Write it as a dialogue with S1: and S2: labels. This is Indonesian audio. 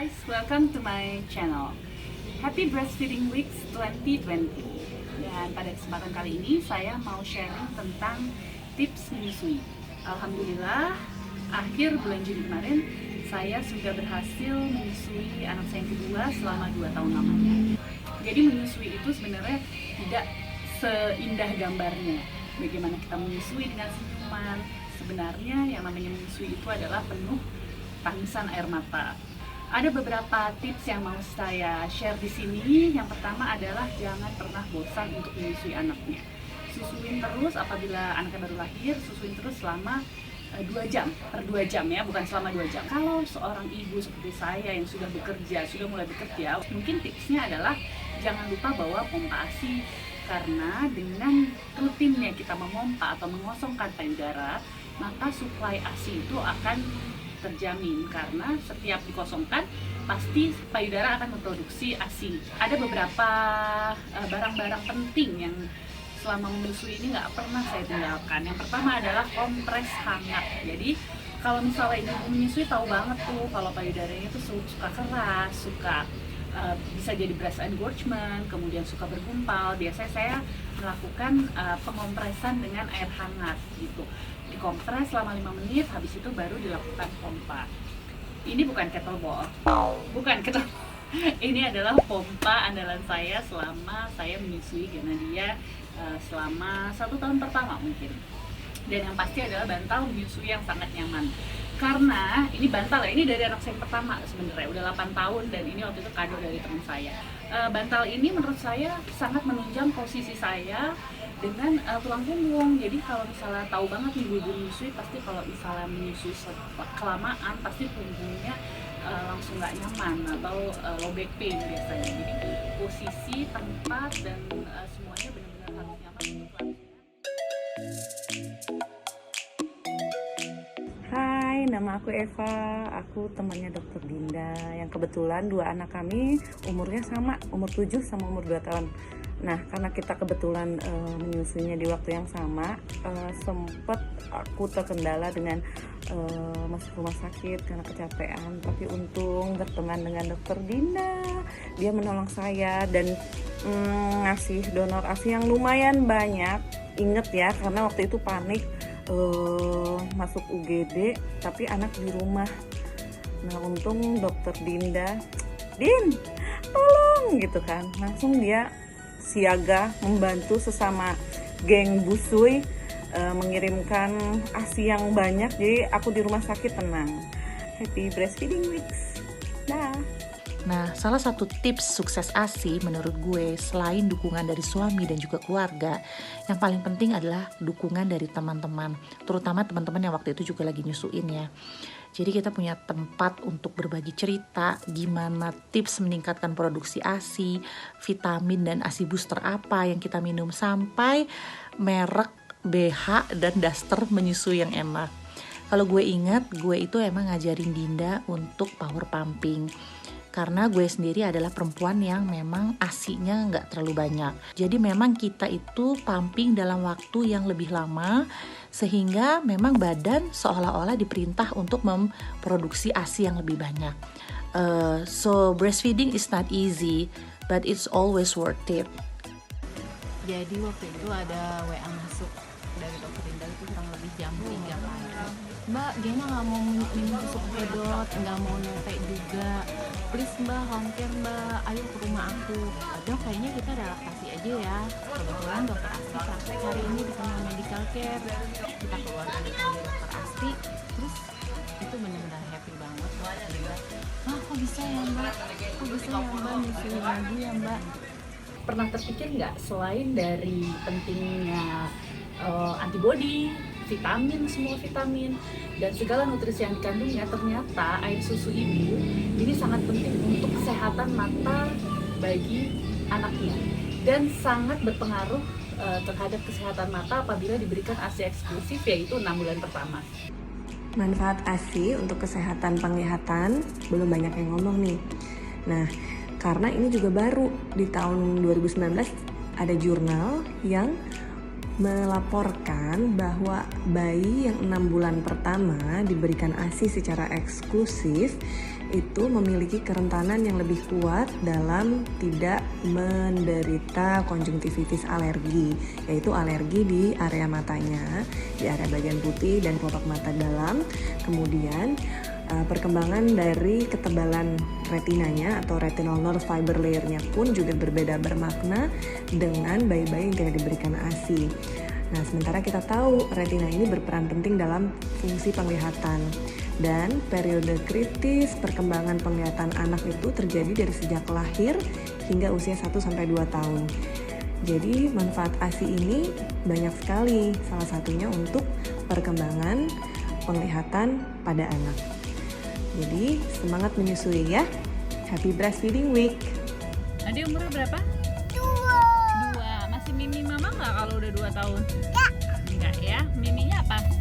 S1: guys, welcome to my channel. Happy Breastfeeding Week 2020. Dan pada kesempatan kali ini saya mau sharing tentang tips menyusui. Alhamdulillah, akhir bulan Juni kemarin saya sudah berhasil menyusui anak saya yang kedua selama 2 tahun lamanya. Jadi menyusui itu sebenarnya tidak seindah gambarnya. Bagaimana kita menyusui dengan senyuman. Sebenarnya yang namanya menyusui itu adalah penuh tangisan air mata. Ada beberapa tips yang mau saya share di sini. Yang pertama adalah jangan pernah bosan untuk menyusui anaknya. Susuin terus apabila anaknya baru lahir, susuin terus selama 2 jam, per 2 jam ya, bukan selama 2 jam. Kalau seorang ibu seperti saya yang sudah bekerja, sudah mulai bekerja, mungkin tipsnya adalah jangan lupa bawa pompa ASI. Karena dengan rutinnya kita memompa atau mengosongkan payudara, maka suplai ASI itu akan terjamin, karena setiap dikosongkan pasti payudara akan memproduksi ASI. Ada beberapa barang-barang penting yang selama menyusui ini nggak pernah saya tinggalkan. Yang pertama adalah kompres hangat. Jadi kalau misalnya ibu menyusui tahu banget tuh kalau payudaranya itu suka keras, suka bisa jadi breast engorgement, kemudian suka bergumpal. Biasanya saya melakukan pengompresan dengan air hangat gitu. Dikompres selama 5 menit, habis itu baru dilakukan pompa. Ini bukan kettlebell, bukan kettlebell. Ini adalah pompa andalan saya selama saya menyusui Ganadia selama 1 tahun pertama mungkin. Dan yang pasti adalah bantal menyusui yang sangat nyaman. Karena ini bantal ya, ini dari anak saya yang pertama sebenarnya, udah 8 tahun dan ini waktu itu kado dari teman saya. Bantal ini menurut saya sangat menunjang posisi saya dengan tulang punggung. Jadi kalau misalnya tahu banget nih ibu menyusui, pasti kalau misalnya menyusui kelamaan pasti punggungnya langsung nggak nyaman atau low back pain biasanya. Jadi posisi, tempat dan semuanya benar-benar harus nyaman untuk lansia.
S2: Hai, nama aku Eva, aku temannya Dokter Dinda yang kebetulan 2 anak kami umurnya sama, umur 7 sama umur 2 tahun. Nah, karena kita kebetulan menyusuinya di waktu yang sama, sempet aku terkendala dengan masuk rumah sakit karena kecapean. Tapi untung berteman dengan Dokter Dinda, dia menolong saya dan ngasih donor ASI yang lumayan banyak. Ingat ya, karena waktu itu panik masuk UGD, tapi anak di rumah. Nah, untung Dokter Dinda, Din, tolong gitu kan, langsung dia siaga membantu sesama geng busui mengirimkan ASI yang banyak. Jadi aku di rumah sakit tenang. Happy Breastfeeding Weeks. Dah.
S3: Nah, salah satu tips sukses ASI menurut gue selain dukungan dari suami dan juga keluarga, yang paling penting adalah dukungan dari teman-teman, terutama teman-teman yang waktu itu juga lagi nyusuin ya. Jadi kita punya tempat untuk berbagi cerita, gimana tips meningkatkan produksi ASI, vitamin dan ASI booster apa yang kita minum, sampai merek BH dan daster menyusui yang enak. Kalau gue ingat, gue itu emang ngajarin Dinda untuk power pumping. Karena gue sendiri adalah perempuan yang memang ASI-nya nggak terlalu banyak. Jadi memang kita itu pumping dalam waktu yang lebih lama, sehingga memang badan seolah-olah diperintah untuk memproduksi ASI yang lebih banyak. So breastfeeding is not easy, but it's always worth it.
S4: Jadi waktu itu ada WA masuk dari Dokter Dinda itu kurang lebih jam 3 pagi. Mbak, Gena nggak mau minum susu pedot, nggak mau netek juga. Please Mbak, home care Mbak, ayo ke rumah aku. Dok, kayaknya kita relaksasi aja ya. Kebetulan Dokter Asti praktek hari ini di Kamar Medical Care. Kita keluar dari Dokter Asti, terus itu benar-benar happy banget. Kok bisa ya Mbak? Kok bisa ya Mbak nyusuin lagi ya Mbak?
S1: Pernah terpikir nggak selain dari pentingnya antibody, vitamin, semua vitamin dan segala nutrisi yang dikandungnya, ternyata air susu ibu ini sangat penting untuk kesehatan mata bagi anaknya dan sangat berpengaruh terhadap kesehatan mata apabila diberikan ASI eksklusif, yaitu 6 bulan pertama.
S2: Manfaat ASI untuk kesehatan penglihatan belum banyak yang ngomong nih. Nah, karena ini juga baru di tahun 2019 ada jurnal yang melaporkan bahwa bayi yang 6 bulan pertama diberikan ASI secara eksklusif itu memiliki kerentanan yang lebih kuat dalam tidak menderita konjungtivitis alergi, yaitu alergi di area matanya, di area bagian putih dan kelopak mata dalam. Kemudian perkembangan dari ketebalan retinanya atau retinal nerve fiber layer-nya pun juga berbeda bermakna dengan bayi-bayi yang tidak diberikan ASI. Nah, sementara kita tahu retina ini berperan penting dalam fungsi penglihatan, dan periode kritis perkembangan penglihatan anak itu terjadi dari sejak lahir hingga usia 1-2 tahun. Jadi manfaat ASI ini banyak sekali, salah satunya untuk perkembangan penglihatan pada anak. Jadi semangat menyusui ya. Happy Breastfeeding Week.
S1: Adi umurnya berapa? 2. Masih mimi mama nggak kalau udah 2 tahun? Enggak ya. Miminya apa?